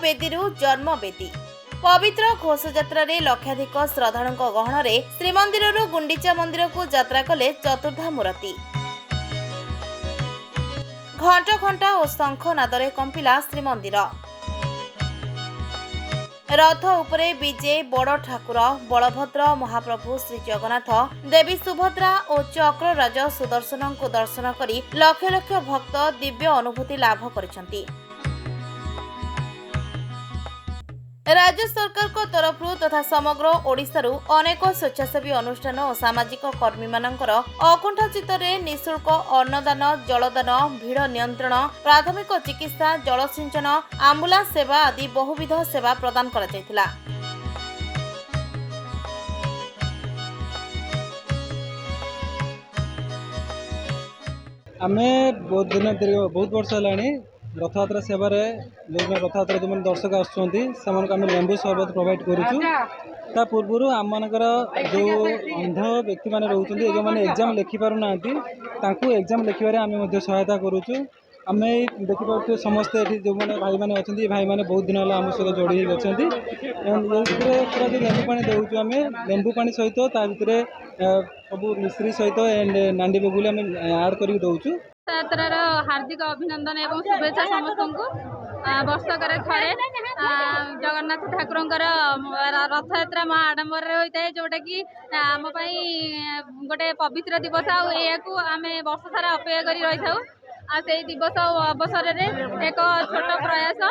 ବେଦୀରୁ ଜନ୍ମ ବେଦୀ। पवित्र घोषयात्रा लक्षाधिक श्रद्धालुंक गहन श्रीमंदिर गुंडीचा मंदिर को यात्रा कले चतुर्धा मूर्ति। घंट घंटा और शंख नादरे कंपिला श्रीमंदिर। रथ उपरे विजे बड़ ठाकुर बलभद्र महाप्रभु श्री जगन्नाथ देवी सुभद्रा और चक्रराज सुदर्शन को दर्शन करी लक्ष लक्ष भक्त दिव्य अनुभूति लाभ करिसेंती। राज्य सरकार को तरफ तथा समग्र ओडिशारू अनेक स्वेच्छासेवी अनुष्ठान और सामाजिक कर्मी मानकर अकुंठ चित्तरे निःशुल्क अन्नदान जलदान भीड़ नियंत्रण प्राथमिक चिकित्सा जलसिंचन आंबुलांस सेवा आदि बहुविध सेवा प्रदान करा जायतिला। आमे बहुत वर्ष है रथयात्रा सेवार जो रथयात्रा जो दर्शक आसुँच आम लेंबू सरबत प्रोवाइड करूँ। पूर्व आम मानकर जो अंध व्यक्ति मैंने रोचे जो मैंने एग्जाम लिखिपार ना एग्जाम लिखार आम सहायता करुचु। आम देखिपे समस्ते ये जो मैंने भाई मैंने अच्छा भाई मैंने बहुत दिन आम सहित जोड़ी अच्छा पूरा जो लेंबू पानी देचु आम लेंबू पानी सहित सब मिश्री सहित एंड नांडी बबुल आम आड कर दौचु। रथयात्रार हार्दिक अभिनंदन एवं शुभेच्छा समस्त को। वर्षकर थे जगन्नाथ ठाकुर रथयात्रा महा आडंबर होता है जोटा कि आम गोटे पवित्र दिवस आम वर्ष सारा अपेक्षा कर रही था। से दिवस अवसर में एक छोट प्रयास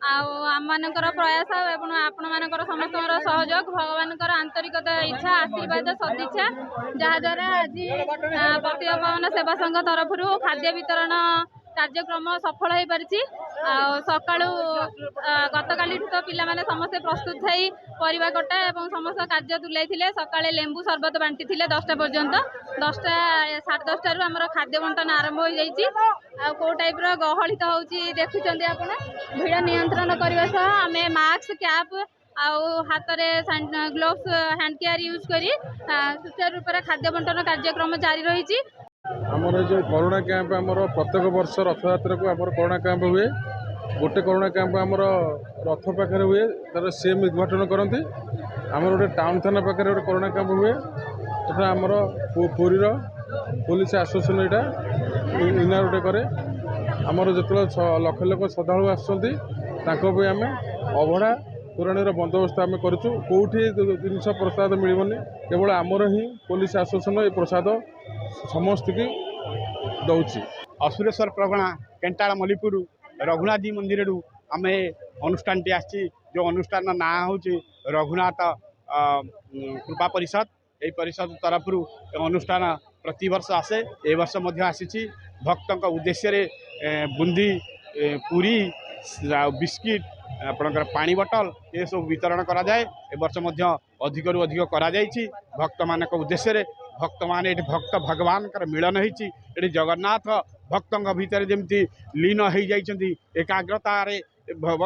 आम प्रयास एवं आपण मानकर समस्त सहयोग भगवान आंतरिकता इच्छा आशीर्वाद सदिच्छा जहाद्वारा आज पतित पावन सेवा संघ तरफ खाद्य वितरण कार्यक्रम सफल हो पारि। सका गतकाली तो पिला माने समस्ते प्रस्तुत थी परिवा कटा एवं समस्त कार्य तुलाई सका लेंबू सरबत बांटी 10टा पर्यंत 10टा 10:30 आम खाद्य बंटन आरंभ हो जाए। कौ टाइप गहलित हो देखुं आप भिड़ नियंत्रण करने सह आम मास्क कैप हाथ में ग्लोव्स हैंड केयर यूज करी सुचारू रूप से खाद्य बंटन कार्यक्रम जारी रही। आमर जो कोरोना कैंप आमर प्रत्येक वर्ष रथयात्रा को आमर कोरोना कैंप हुए। गोटे कोरोना कैंप आमर रथ पाखे हुए तार सीएम उद्घाटन करती। आमर गोटे टाउन थाना पाखे गोटे कोरोना कैंप हुए तथा आमर पुरीर पुलिस आसोसिएशन यहाँ इनागुरेट करे। आमर जो लक्ष लक्ष श्रद्धालु आसमें आम अभड़ा पुराणीर बंदोबस्त आम करूँ। कौटी जिन प्रसाद मिलनी केवल आमर ही पुलिस आसोसिएशन ये प्रसाद समस्त की दौची। असुरेश्वर प्रगणा केन्टाड़ मल्लीपुर रघुनाथजी मंदिर आम अनुष्ठान टी आसी जो अनुष्ठान ना हूँ रघुनाथ कृपा परिषद। यही परिषद तरफ अनुष्ठान प्रति वर्ष आसे ए वर्ष आसी भक्त उद्देश्य बुंदी पूरी बिस्किट आपणकर पानी बोतल ये सब वितरण करा जाए। ए वर्ष अधिक रु अधिक करा जाइछि भक्त मान उद्देश्य। भक्त माने भक्त भगवान मिलन होती जगन्नाथ भक्त भितर जमी लीन हो जाती एकाग्रता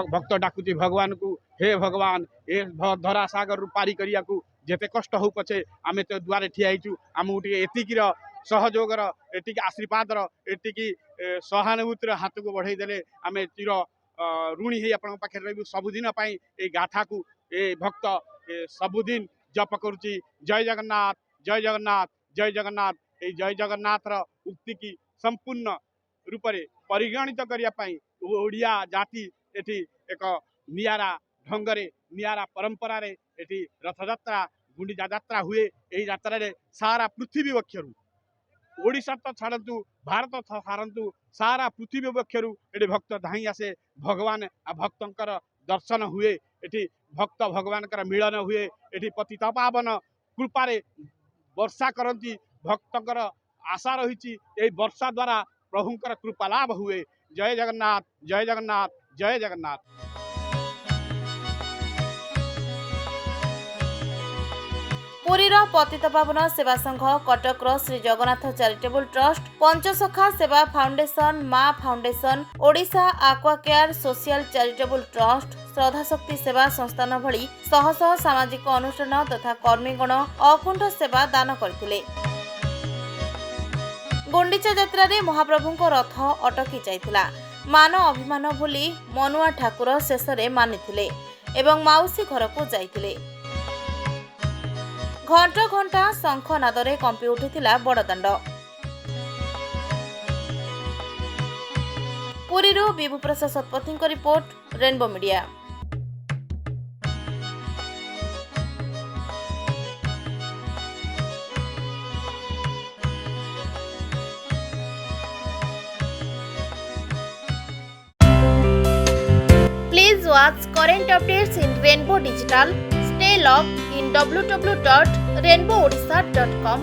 भक्त डाकुची भगवान को हे भगवान ए धरा सागर रु पारी करिया को जेते कष्ट हो पछे आम तो द्वारे ठिया आमको एतिकीर सहयोगर एटिकी आशीर्वादर एटिकी सहानुभूतिर हाथ को बढ़ाई देले आम चिर ऋणी ही आपण पाखे रही सबुदिन ये गाथा को ए भक्त सबुदिन जप करुच्ची जय जगन्नाथ जय जगन्नाथ जय जगन्नाथ। ये जय जगन्नाथ उक्ति की संपूर्ण रूप से परिगणित करने ओडिया जाति एठी एक नियारा ढंगरे नियारा परंपरा रे एठी रथयात्रा गुंडीचा यात्रा हुए। यही यात्रा रे सारा पृथ्वी वक्षरु ओडिशा तो छाड़ू भारत छाड़ू सारा पृथ्वी वक्षरु ये भक्त धाई आसे भगवान भक्तर दर्शन हुए। एठी भक्त भगवान मिलन हुए। एठी पतित पावन कृपारे वर्षा करती भक्तर आशा रही यही वर्षा द्वारा प्रभुंकर कृपा लाभ हुए। जय जगन्नाथ जय जगन्नाथ जय जगन्नाथ। पुरीर पतितपावन सेवा संघ कटकर Shri Jagannath charitable trust Panchasakha Seva foundation Maa foundation Odisha aqua care social charitable trust Shraddhashakti Seva Sansthan भली शह शह सामाजिक अनुष्ठान तथा कर्मीगण अकुंठ सेवा दान करथिले। गुंडीचा यात्रा रे महाप्रभुंको रथ अटकी जाइथिला। ମାନ ଅଭିମାନ ଭୁଲି ମନୁଆ ଠାକୁର ଶେଷରେ ମାନିଥିଲେ ଏବଂ ମାଉସୀ ଘରକୁ ଯାଇଥିଲେ। ଘଣ୍ଟ ଘଣ୍ଟା ଶଙ୍ଖ ନାଦରେ କମ୍ପି ଉଠିଥିଲା ବଡ଼ଦାଣ୍ଡ। ପୁରୀରୁ ବିଭୁ ପ୍ରସାଦ ଶତପଥୀଙ୍କ report, rainbow media. Please watch current updates in Rainbow Digital. Stay logged in www.rainbowodisha.com.